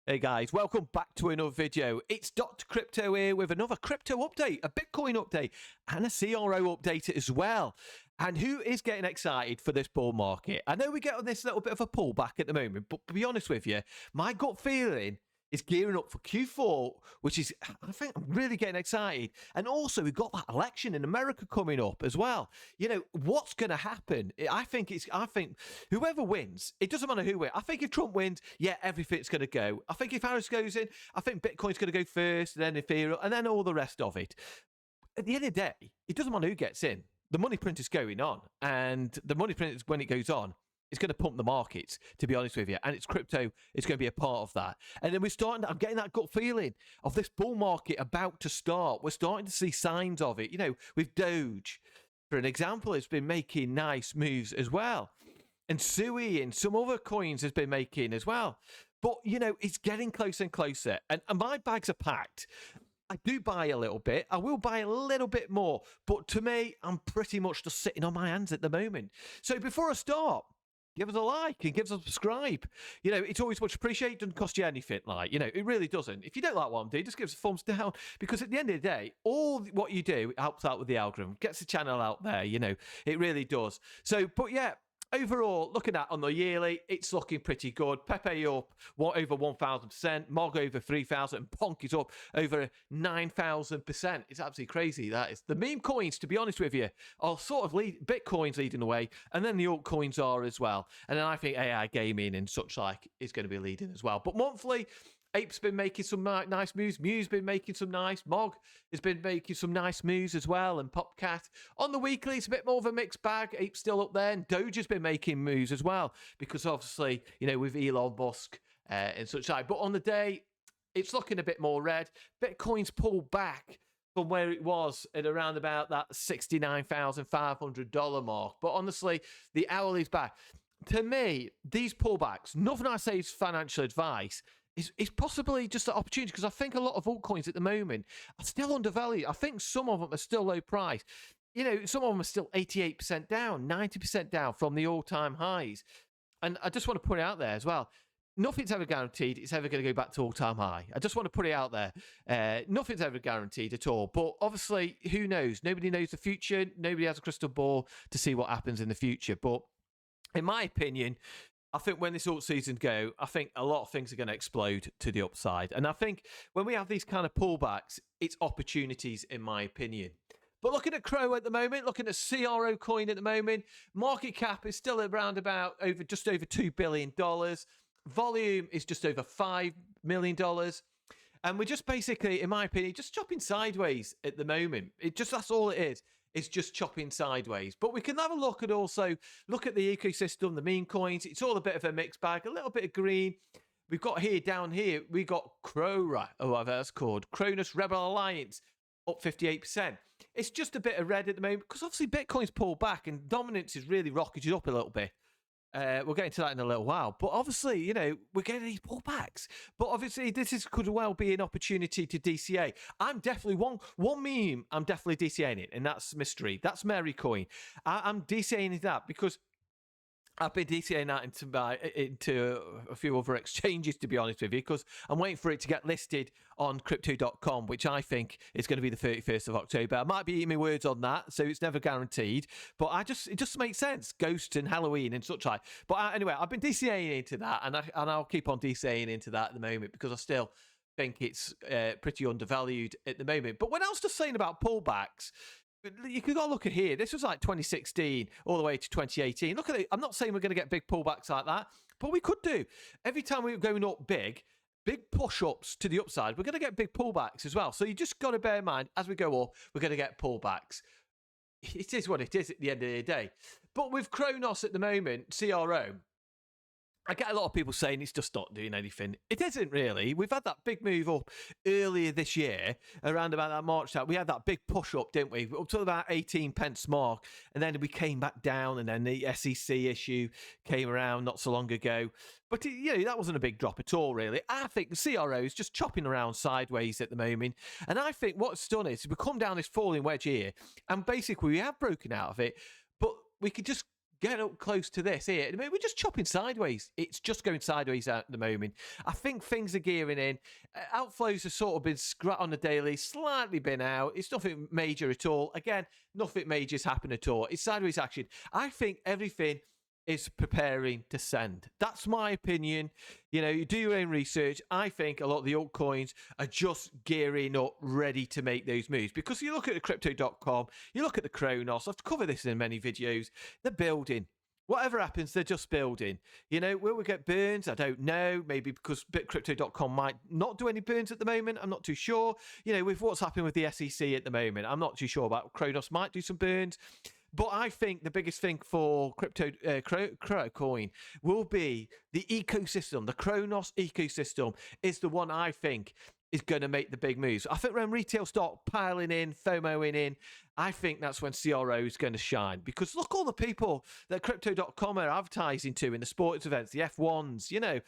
Hey guys, welcome back to another video. It's Dr. Crypto here with another crypto update, a Bitcoin update, and a CRO update as well. And who is getting excited for this bull market? I know we get on this little bit of a pullback at the moment, but to be honest with you, my gut feeling is gearing up for Q4, which is, I think I'm really getting excited. And also we've got that election in America coming up as well. You know, what's going to happen? I think whoever wins, it doesn't matter who wins. I think if Trump wins, yeah, everything's going to go. I think if Harris goes in, I think Bitcoin's going to go first, and then Ethereum, and then all the rest of it. At the end of the day, it doesn't matter who gets in. The money print is going on, and the money print is when it goes on. It's going to pump the markets, to be honest with you. And it's crypto. It's going to be a part of that. And then I'm getting that gut feeling of this bull market about to start. We're starting to see signs of it. You know, with Doge, for an example, it's been making nice moves as well. And Sui and some other coins has been making as well. But, you know, it's getting closer and closer. And my bags are packed. I do buy a little bit. I will buy a little bit more. But to me, I'm pretty much just sitting on my hands at the moment. So before I start, give us a like and give us a subscribe. You know, it's always much appreciated. It doesn't cost you anything. Like, you know, it really doesn't. If you don't like what I'm doing, just give us a thumbs down. Because at the end of the day, all what you do helps out with the algorithm, gets the channel out there. You know, it really does. So, but yeah. Overall, looking at on the yearly, it's looking pretty good. Pepe up over 1,000%, Mog over 3,000, and Ponk is up over 9,000%. It's absolutely crazy, that is. The meme coins, to be honest with you, are sort of Bitcoin's leading the way, and then the altcoins are as well. And then I think AI gaming and such like is going to be leading as well. But monthly, Ape's been making some nice moves. Mew's been making some nice. Mog has been making some nice moves as well. And Popcat. On the weekly, it's a bit more of a mixed bag. Ape's still up there. And Doge has been making moves as well. Because obviously, you know, with Elon Musk and such like. But on the day, it's looking a bit more red. Bitcoin's pulled back from where it was at around about that $69,500 mark. But honestly, the hourly's back. To me, these pullbacks, nothing I say is financial advice. It's possibly just an opportunity because I think a lot of altcoins at the moment are still undervalued. I think some of them are still low price. You know, some of them are still 88% down, 90% down from the all-time highs. And I just want to put it out there as well. Nothing's ever guaranteed it's ever going to go back to all-time high. I just want to put it out there. Nothing's ever guaranteed at all. But obviously, who knows? Nobody knows the future. Nobody has a crystal ball to see what happens in the future. But in my opinion, I think when this alt season go, I think a lot of things are going to explode to the upside. And I think when we have these kind of pullbacks, it's opportunities, in my opinion. But looking at Crow at the moment, looking at CRO coin at the moment, market cap is still around about just over $2 billion. Volume is just over $5 million. And we're just basically, in my opinion, just chopping sideways at the moment. That's all it is. It's just chopping sideways. But we can have a look at the ecosystem, the meme coins. It's all a bit of a mixed bag, a little bit of green. We've got down here, we got whatever that's called, Cronos Rebel Alliance, up 58%. It's just a bit of red at the moment because obviously Bitcoin's pulled back and dominance is really rocketed up a little bit. We'll get into that in a little while. But obviously, you know, we're getting these pullbacks. But obviously, could well be an opportunity to DCA. I'm definitely, one meme, I'm definitely DCAing it, and that's Mystery. That's Mary Coin. I'm DCAing that because I've been DCAing that into a few other exchanges, to be honest with you, because I'm waiting for it to get listed on crypto.com, which I think is going to be the 31st of October. I might be eating my words on that, so it's never guaranteed. But it just makes sense. Ghosts and Halloween and such like. But anyway, I've been DCAing into that, and I'll keep on DCAing into that at the moment because I still think it's pretty undervalued at the moment. But what else just saying about pullbacks? You could go look at here. This was like 2016 all the way to 2018. Look at it. I'm not saying we're going to get big pullbacks like that, but we could do. Every time we're going up big push-ups to the upside, we're going to get big pullbacks as well. So you just got to bear in mind, as we go up, we're going to get pullbacks. It is what it is at the end of the day. But with Cronos at the moment, CRO, I get a lot of people saying it's just not doing anything. It isn't really. We've had that big move up earlier this year, around about that March time. We had that big push up, didn't we? Up to about 18 pence mark. And then we came back down, and then the SEC issue came around not so long ago. But, you know, that wasn't a big drop at all, really. I think the CRO is just chopping around sideways at the moment. And I think what's done is we've come down this falling wedge here. And basically, we have broken out of it. But we could just get up close to this here. I mean, we're just chopping sideways. It's just going sideways at the moment. I think things are gearing in. Outflows have sort of been on the daily, slightly been out. It's nothing major at all. Again, nothing major's happened at all. It's sideways action. I think everything is preparing to send. That's my opinion. You know, you do your own research. I think a lot of the altcoins are just gearing up, ready to make those moves. Because you look at the crypto.com, you look at the Cronos, I've covered this in many videos, they're building. Whatever happens, they're just building. You know, will we get burns? I don't know. Maybe because bitcrypto.com might not do any burns at the moment. I'm not too sure. You know, with what's happening with the SEC at the moment, I'm not too sure about Cronos might do some burns. But I think the biggest thing for Coin will be the ecosystem. The Cronos ecosystem is the one I think is going to make the big moves. I think when retail start piling in, FOMOing in, I think that's when CRO is going to shine. Because look, all the people that Crypto.com are advertising to in the sports events, the F1s, you know,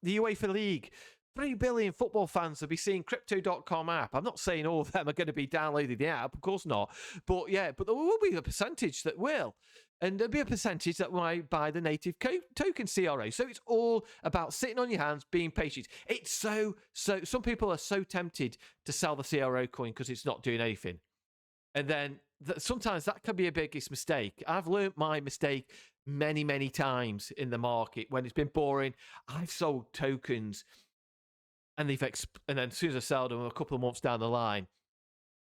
the UEFA League. 3 billion football fans will be seeing Crypto.com app. I'm not saying all of them are going to be downloading the app, of course not. But yeah, but there will be a percentage that will. And there'll be a percentage that might buy the native token CRO. So it's all about sitting on your hands, being patient. It's so some people are so tempted to sell the CRO coin because it's not doing anything. And then sometimes that can be a biggest mistake. I've learned my mistake many, many times in the market when it's been boring. I've sold tokens. And then as soon as I sold them a couple of months down the line,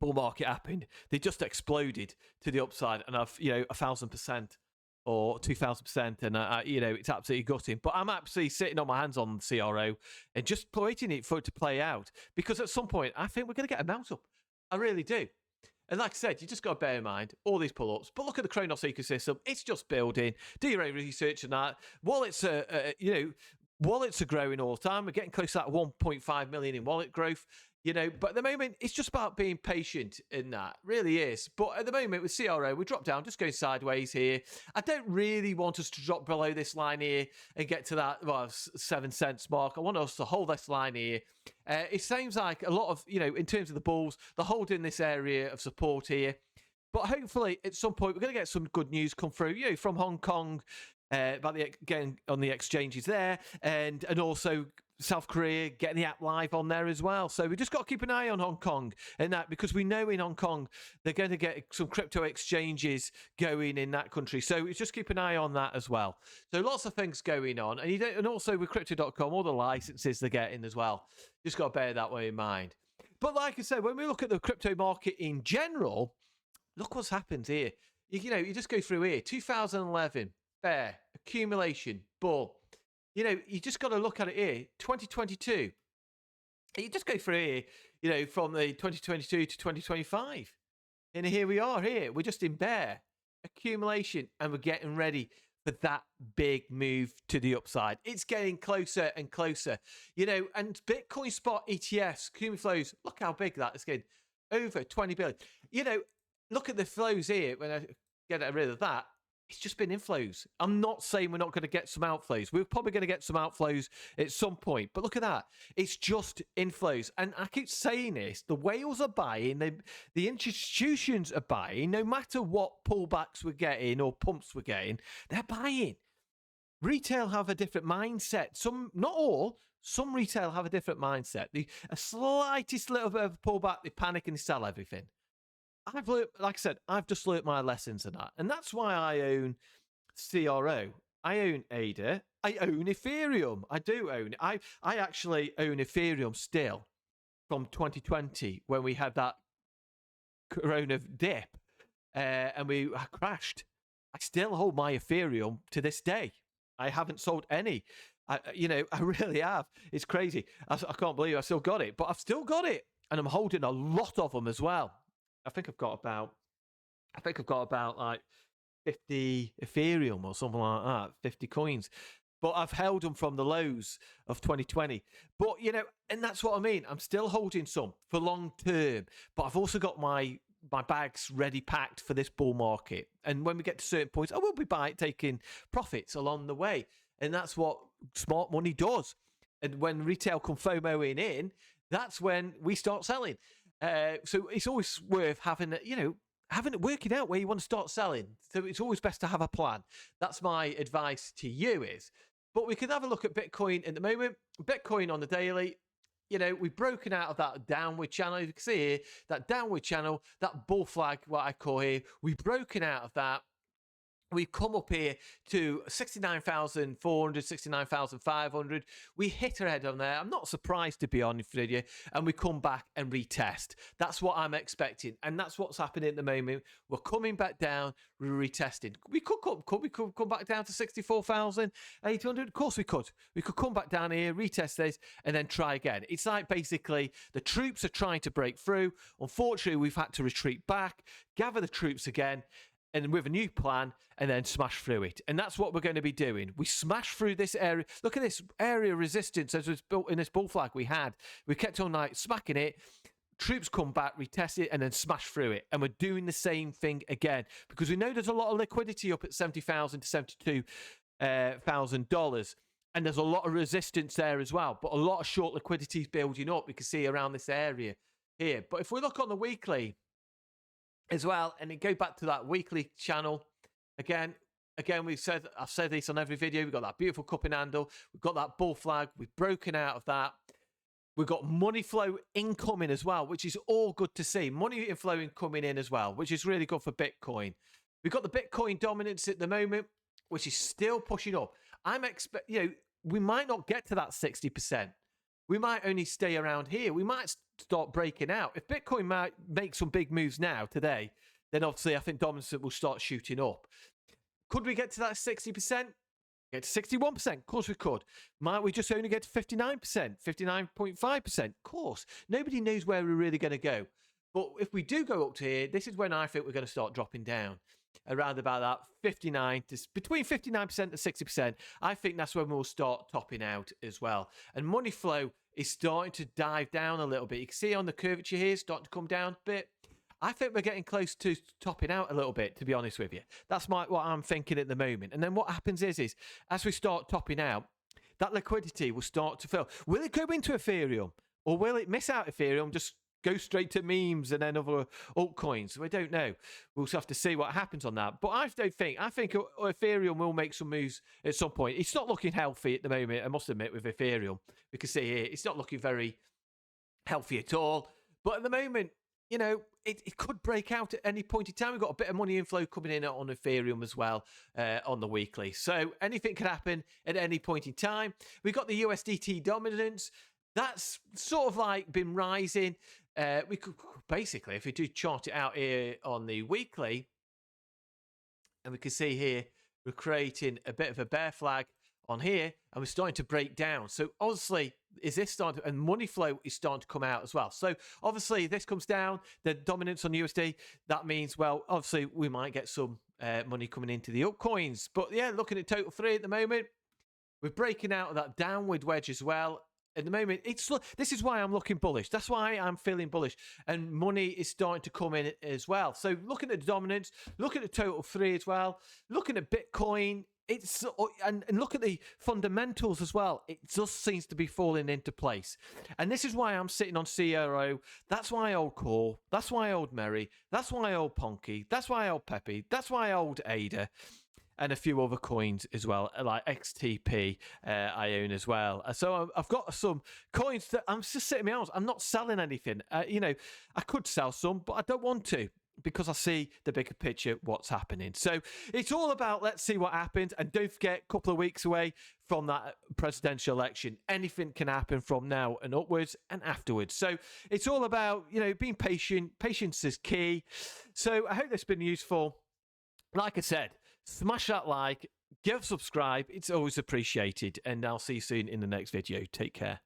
bull market happened. They just exploded to the upside, and I've 1,000% or 2,000%, and it's absolutely gutting. But I'm absolutely sitting on my hands on the CRO and just waiting for it to play out, because at some point I think we're going to get a Meltup. I really do. And like I said, you just got to bear in mind all these pull-ups. But look at the Cronos ecosystem; it's just building. Do your own research on that. Wallets are, Wallets are growing all the time. We're getting close to that 1.5 million in wallet growth, you know. But at the moment, it's just about being patient in that. Really is. But at the moment, with CRO, we drop down, just going sideways here. I don't really want us to drop below this line here and get to that 7 cents mark. I want us to hold this line here. It seems like a lot of, in terms of the bulls, they're holding this area of support here. But hopefully, at some point, we're going to get some good news come through, from Hong Kong, about getting on the exchanges there, and also South Korea getting the app live on there as well. So we just got to keep an eye on Hong Kong and that, because we know in Hong Kong they're going to get some crypto exchanges going in that country. So we just keep an eye on that as well. So lots of things going on, and also with Crypto.com, all the licenses they're getting as well. Just got to bear that way in mind. But like I said, when we look at the crypto market in general, look what's happened here. You just go through here, 2011. Bear, accumulation, bull. You just got to look at it here. 2022. You just go through here, from the 2022 to 2025. And here we are here. We're just in bear, accumulation, and we're getting ready for that big move to the upside. It's getting closer and closer, and Bitcoin spot ETFs, cumulative flows, look how big that is getting. Over 20 billion. Look at the flows here. When I get rid of that, it's just been inflows. I'm not saying we're not going to get some outflows. We're probably going to get some outflows at some point. But look at that. It's just inflows. And I keep saying this. The whales are buying. The institutions are buying. No matter what pullbacks we're getting or pumps we're getting, they're buying. Retail have a different mindset. Some, not all. Some retail have a different mindset. A slightest little bit of a pullback, they panic and they sell everything. I've learned, like I said, I've just learnt my lessons in that. And that's why I own CRO. I own ADA. I own Ethereum. I do own it. I actually own Ethereum still from 2020 when we had that Corona dip and we crashed. I still hold my Ethereum to this day. I haven't sold any. I really have. It's crazy. I can't believe I still got it, but I've still got it. And I'm holding a lot of them as well. I think I've got about like 50 Ethereum or something like that, 50 coins. But I've held them from the lows of 2020. But, and that's what I mean. I'm still holding some for long term. But I've also got my bags ready packed for this bull market. And when we get to certain points, I will be taking profits along the way. And that's what smart money does. And when retail come FOMOing in, that's when we start selling. So it's always worth having, working out where you want to start selling. So it's always best to have a plan. That's my advice to you is. But we can have a look at Bitcoin at the moment. Bitcoin on the daily, we've broken out of that downward channel. You can see here, that downward channel, that bull flag, what I call here, we've broken out of that. We've come up here to 69,400, 69,500. We hit our head on there. I'm not surprised, to be honest with you. And we come back and retest. That's what I'm expecting. And that's what's happening at the moment. We're coming back down. We're retesting. We could come back down to 64,800. Of course we could. We could come back down here, retest this, and then try again. It's like basically the troops are trying to break through. Unfortunately, we've had to retreat back, gather the troops again, and with a new plan, and then smash through it. And that's what we're going to be doing. We smash through this area. Look at this area of resistance as was built in this bull flag we had. We kept on like smacking it. Troops come back, retest it, and then smash through it. And we're doing the same thing again because we know there's a lot of liquidity up at $70,000 to $72,000. And there's a lot of resistance there as well. But a lot of short liquidity is building up. We can see around this area here. But if we look on the weekly as well, and then go back to that weekly channel again, I've said this on every video. We've got that beautiful cupping handle. We've got that bull flag. We've broken out of that. We've got money flow incoming as well, which is all good to see. Money inflow coming in as well, which is really good for Bitcoin. We've got the Bitcoin dominance at the moment, which is still pushing up. We might not get to that 60%. We might only stay around here. We might start breaking out. If Bitcoin might make some big moves now, today, then obviously I think dominance will start shooting up. Could we get to that 60%? Get to 61%? Of course we could. Might we just only get to 59%? 59.5%? Of course. Nobody knows where we're really going to go. But if we do go up to here, this is when I think we're going to start dropping down. Around about that between 59% and 60%. I think that's when we'll start topping out as well. And money flow is starting to dive down a little bit. You can see on the curvature here, starting to come down a bit. I think we're getting close to topping out a little bit, to be honest with you. That's what I'm thinking at the moment. And then what happens is as we start topping out, that liquidity will start to fill. Will it go into Ethereum? Or will it miss out Ethereum, just go straight to memes and then other altcoins? We don't know. We'll just have to see what happens on that. But I think Ethereum will make some moves at some point. It's not looking healthy at the moment, I must admit, with Ethereum. We can see here, it's not looking very healthy at all. But at the moment, it could break out at any point in time. We've got a bit of money inflow coming in on Ethereum as well on the weekly. So anything could happen at any point in time. We've got the USDT dominance. That's sort of like been rising. We could basically, if we do chart it out here on the weekly, and we can see here, we're creating a bit of a bear flag on here, and we're starting to break down. So obviously, is this starting to, and money flow is starting to come out as well. So obviously, this comes down, the dominance on USD. That means, well, obviously, we might get some money coming into the altcoins. But yeah, looking at total 3 at the moment, we're breaking out of that downward wedge as well. At the moment, this is why I'm looking bullish. That's why I'm feeling bullish. And money is starting to come in as well. So looking at the dominance, looking at the total 3 as well, looking at Bitcoin, and look at the fundamentals as well. It just seems to be falling into place. And this is why I'm sitting on CRO. That's why old Core. That's why old Mary. That's why old Ponky. That's why old Peppy. That's why old Ada. And a few other coins as well, like XTP I own as well. So I've got some coins that I'm just sitting in my house. I'm not selling anything. I could sell some, but I don't want to because I see the bigger picture, what's happening. So it's all about, let's see what happens. And don't forget, a couple of weeks away from that presidential election. Anything can happen from now and upwards and afterwards. So it's all about, being patient. Patience is key. So I hope that's been useful. Like I said, smash that like, give subscribe. It's always appreciated. And I'll see you soon in the next video. Take care.